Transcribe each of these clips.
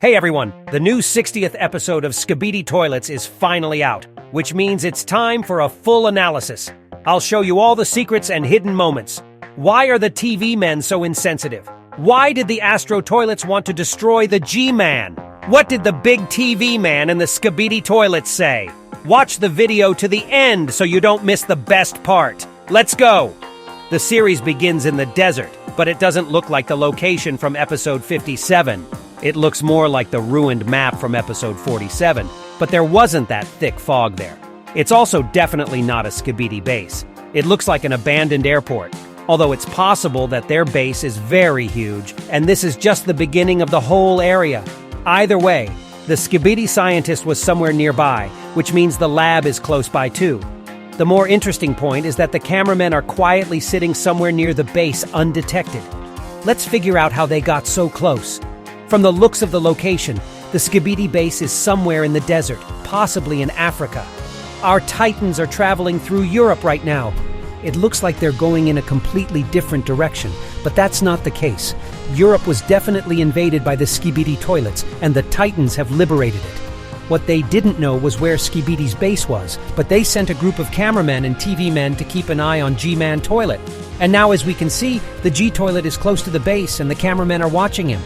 Hey everyone, the new 60th episode of Skibidi Toilets is finally out, which means it's time for a full analysis. I'll show you all the secrets and hidden moments. Why are the TV men so insensitive? Why did the Astro toilets want to destroy the G-Man? What did the Big TVman and the Skibidi Toilets say? Watch the video to the end so you don't miss the best part. Let's go! The series begins in the desert, but it doesn't look like the location from episode 57. It looks more like the ruined map from episode 47, but there wasn't that thick fog there. It's also definitely not a Skibidi base. It looks like an abandoned airport, although it's possible that their base is very huge, and this is just the beginning of the whole area. Either way, the Skibidi scientist was somewhere nearby, which means the lab is close by too. The more interesting point is that the cameramen are quietly sitting somewhere near the base undetected. Let's figure out how they got so close. From the looks of the location, the Skibidi base is somewhere in the desert, possibly in Africa. Our Titans are traveling through Europe right now. It looks like they're going in a completely different direction, but that's not the case. Europe was definitely invaded by the Skibidi Toilets, and the Titans have liberated it. What they didn't know was where Skibidi's base was, but they sent a group of cameramen and TV men to keep an eye on G-Man Toilet. And now, as we can see, the G-Toilet is close to the base and the cameramen are watching him.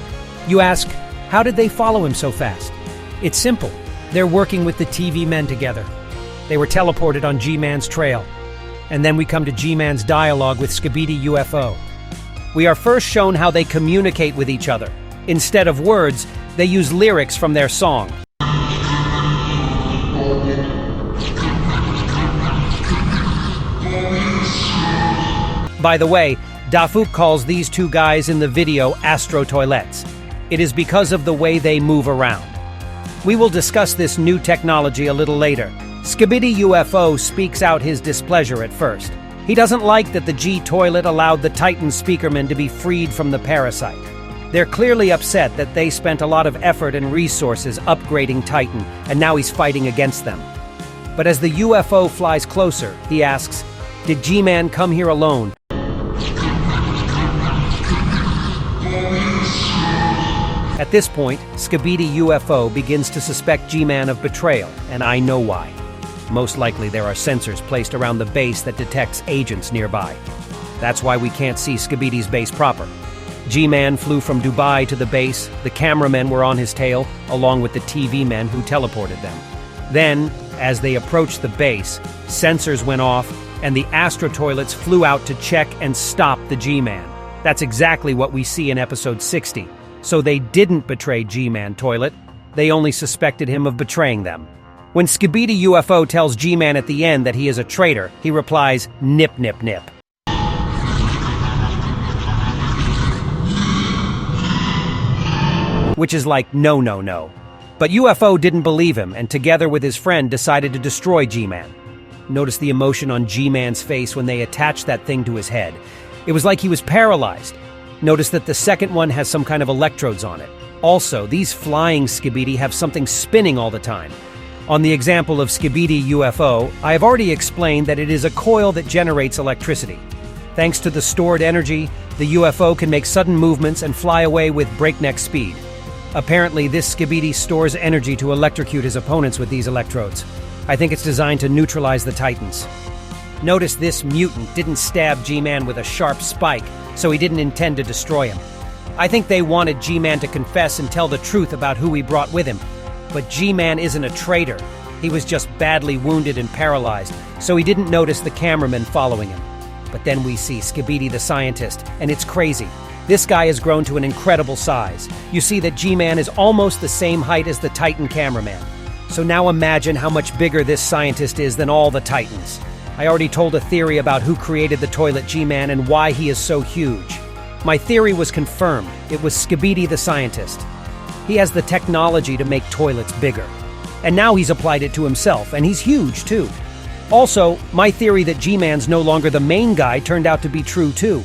You ask, how did they follow him so fast? It's simple. They're working with the TV men together. They were teleported on G-Man's trail. And then we come to G-Man's dialogue with Skibidi UFO. We are first shown how they communicate with each other. Instead of words, they use lyrics from their song. By the way, Dafuk calls these two guys in the video Astro Toilets. It is because of the way they move around. We will discuss this new technology a little later. Skibidi UFO speaks out his displeasure at first. He doesn't like that the G-Toilet allowed the Titan Speakerman to be freed from the parasite. They're clearly upset that they spent a lot of effort and resources upgrading Titan, and now he's fighting against them. But as the UFO flies closer, he asks, "Did G-Man come here alone?" At this point, Skibidi UFO begins to suspect G-Man of betrayal, and I know why. Most likely there are sensors placed around the base that detects agents nearby. That's why we can't see Skibidi's base proper. G-Man flew from Dubai to the base, the cameramen were on his tail, along with the TV men who teleported them. Then, as they approached the base, sensors went off, and the Astro Toilets flew out to check and stop the G-Man. That's exactly what we see in episode 60. So they didn't betray G-Man Toilet, they only suspected him of betraying them. When Skibidi UFO tells G-Man at the end that he is a traitor, he replies, "Nip, nip, nip." Which is like, no, no, no. But UFO didn't believe him, and together with his friend decided to destroy G-Man. Notice the emotion on G-Man's face when they attached that thing to his head. It was like he was paralyzed. Notice that the second one has some kind of electrodes on it. Also, these flying Skibidi have something spinning all the time. On the example of Skibidi UFO, I have already explained that it is a coil that generates electricity. Thanks to the stored energy, the UFO can make sudden movements and fly away with breakneck speed. Apparently, this Skibidi stores energy to electrocute his opponents with these electrodes. I think it's designed to neutralize the Titans. Notice this mutant didn't stab G-Man with a sharp spike, so he didn't intend to destroy him. I think they wanted G-Man to confess and tell the truth about who he brought with him. But G-Man isn't a traitor. He was just badly wounded and paralyzed, so he didn't notice the cameraman following him. But then we see Skibidi the scientist, and it's crazy. This guy has grown to an incredible size. You see that G-Man is almost the same height as the Titan cameraman. So now imagine how much bigger this scientist is than all the Titans. I already told a theory about who created the toilet G-Man and why he is so huge. My theory was confirmed. It was Skibidi the scientist. He has the technology to make toilets bigger. And now he's applied it to himself, and he's huge too. Also, my theory that G-Man's no longer the main guy turned out to be true too.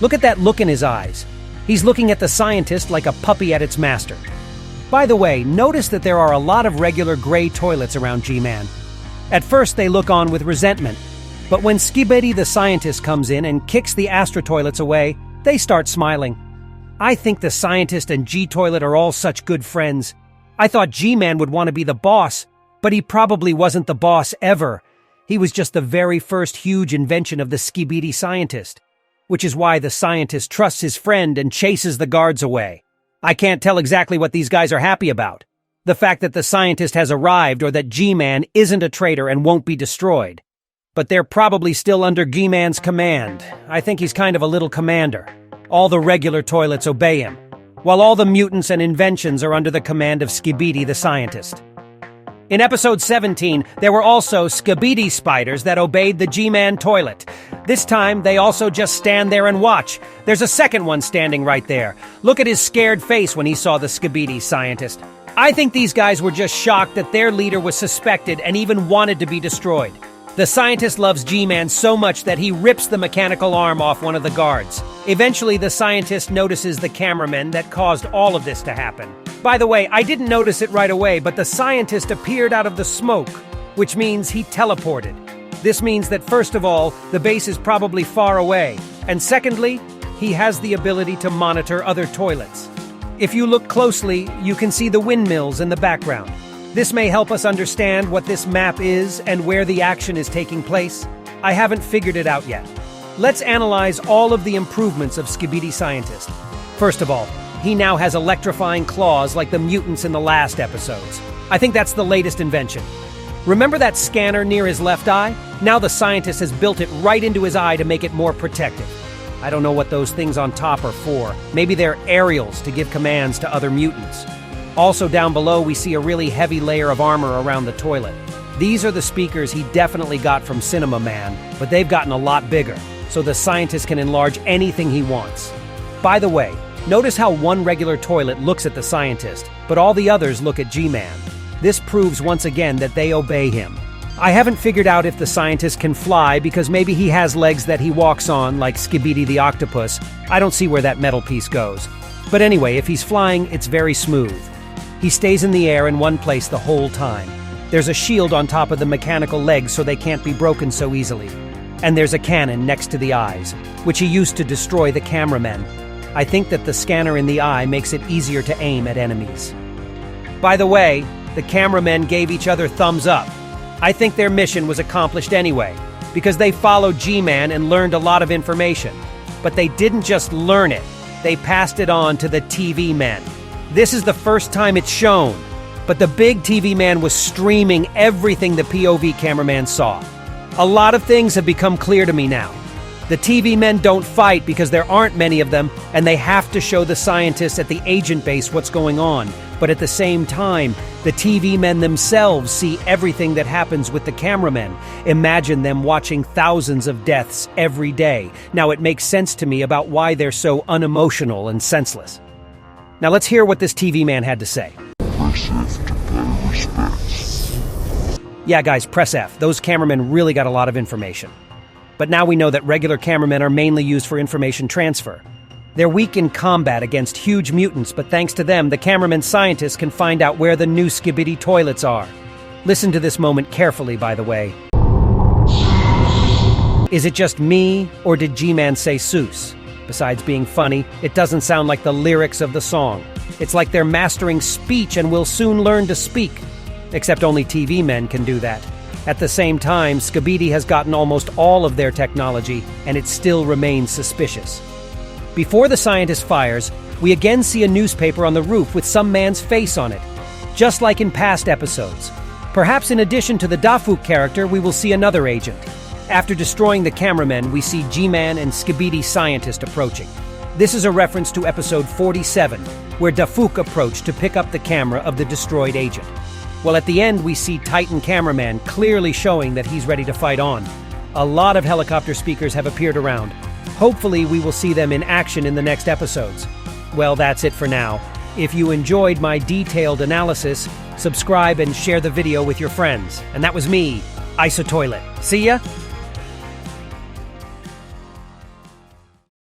Look at that look in his eyes. He's looking at the scientist like a puppy at its master. By the way, notice that there are a lot of regular gray toilets around G-Man. At first, they look on with resentment, but when Skibidi the scientist comes in and kicks the Astro Toilets away, they start smiling. I think the scientist and G-Toilet are all such good friends. I thought G-Man would want to be the boss, but he probably wasn't the boss ever. He was just the very first huge invention of the Skibidi scientist, which is why the scientist trusts his friend and chases the guards away. I can't tell exactly what these guys are happy about. The fact that the scientist has arrived or that G-Man isn't a traitor and won't be destroyed. But they're probably still under G-Man's command. I think he's kind of a little commander. All the regular toilets obey him, while all the mutants and inventions are under the command of Skibidi the scientist. In episode 17, there were also Skibidi spiders that obeyed the G-Man toilet. This time, they also just stand there and watch. There's a second one standing right there. Look at his scared face when he saw the Skibidi scientist. I think these guys were just shocked that their leader was suspected and even wanted to be destroyed. The scientist loves G-Man so much that he rips the mechanical arm off one of the guards. Eventually, the scientist notices the cameraman that caused all of this to happen. By the way, I didn't notice it right away, but the scientist appeared out of the smoke, which means he teleported. This means that, first of all, the base is probably far away, and secondly, he has the ability to monitor other toilets. If you look closely, you can see the windmills in the background. This may help us understand what this map is and where the action is taking place. I haven't figured it out yet. Let's analyze all of the improvements of Skibidi Scientist. First of all, he now has electrifying claws like the mutants in the last episodes. I think that's the latest invention. Remember that scanner near his left eye? Now the scientist has built it right into his eye to make it more protective. I don't know what those things on top are for. Maybe they're aerials to give commands to other mutants. Also down below, we see a really heavy layer of armor around the toilet. These are the speakers he definitely got from Cinemaman, but they've gotten a lot bigger, so the scientist can enlarge anything he wants. By the way, notice how one regular toilet looks at the scientist, but all the others look at G-Man. This proves once again that they obey him. I haven't figured out if the scientist can fly because maybe he has legs that he walks on, like Skibidi the octopus. I don't see where that metal piece goes. But anyway, if he's flying, it's very smooth. He stays in the air in one place the whole time. There's a shield on top of the mechanical legs so they can't be broken so easily. And there's a cannon next to the eyes, which he used to destroy the cameramen. I think that the scanner in the eye makes it easier to aim at enemies. By the way, the cameramen gave each other thumbs up. I think their mission was accomplished anyway, because they followed G-Man and learned a lot of information. But they didn't just learn it, they passed it on to the TV men. This is the first time it's shown, but the Big TVman was streaming everything the POV cameraman saw. A lot of things have become clear to me now. The TV men don't fight because there aren't many of them, and they have to show the scientists at the agent base what's going on. But at the same time, the TV men themselves see everything that happens with the cameramen. Imagine them watching thousands of deaths every day. Now it makes sense to me about why they're so unemotional and senseless. Now let's hear what this TV man had to say. Press F to pay respects. Yeah guys, press F. Those cameramen really got a lot of information. But now we know that regular cameramen are mainly used for information transfer. They're weak in combat against huge mutants, but thanks to them, the cameraman scientists can find out where the new Skibidi Toilets are. Listen to this moment carefully, by the way. Is it just me, or did G-Man say Seuss? Besides being funny, it doesn't sound like the lyrics of the song. It's like they're mastering speech and will soon learn to speak. Except only TV men can do that. At the same time, Skibidi has gotten almost all of their technology, and it still remains suspicious. Before the scientist fires, we again see a newspaper on the roof with some man's face on it, just like in past episodes. Perhaps in addition to the Dafuk character, we will see another agent. After destroying the cameramen, we see G-Man and Skibidi Scientist approaching. This is a reference to episode 47, where Dafuk approached to pick up the camera of the destroyed agent. Well, at the end, we see Titan Cameraman clearly showing that he's ready to fight on. A lot of helicopter speakers have appeared around. Hopefully, we will see them in action in the next episodes. Well, that's it for now. If you enjoyed my detailed analysis, subscribe and share the video with your friends. And that was me, Toilet. See ya!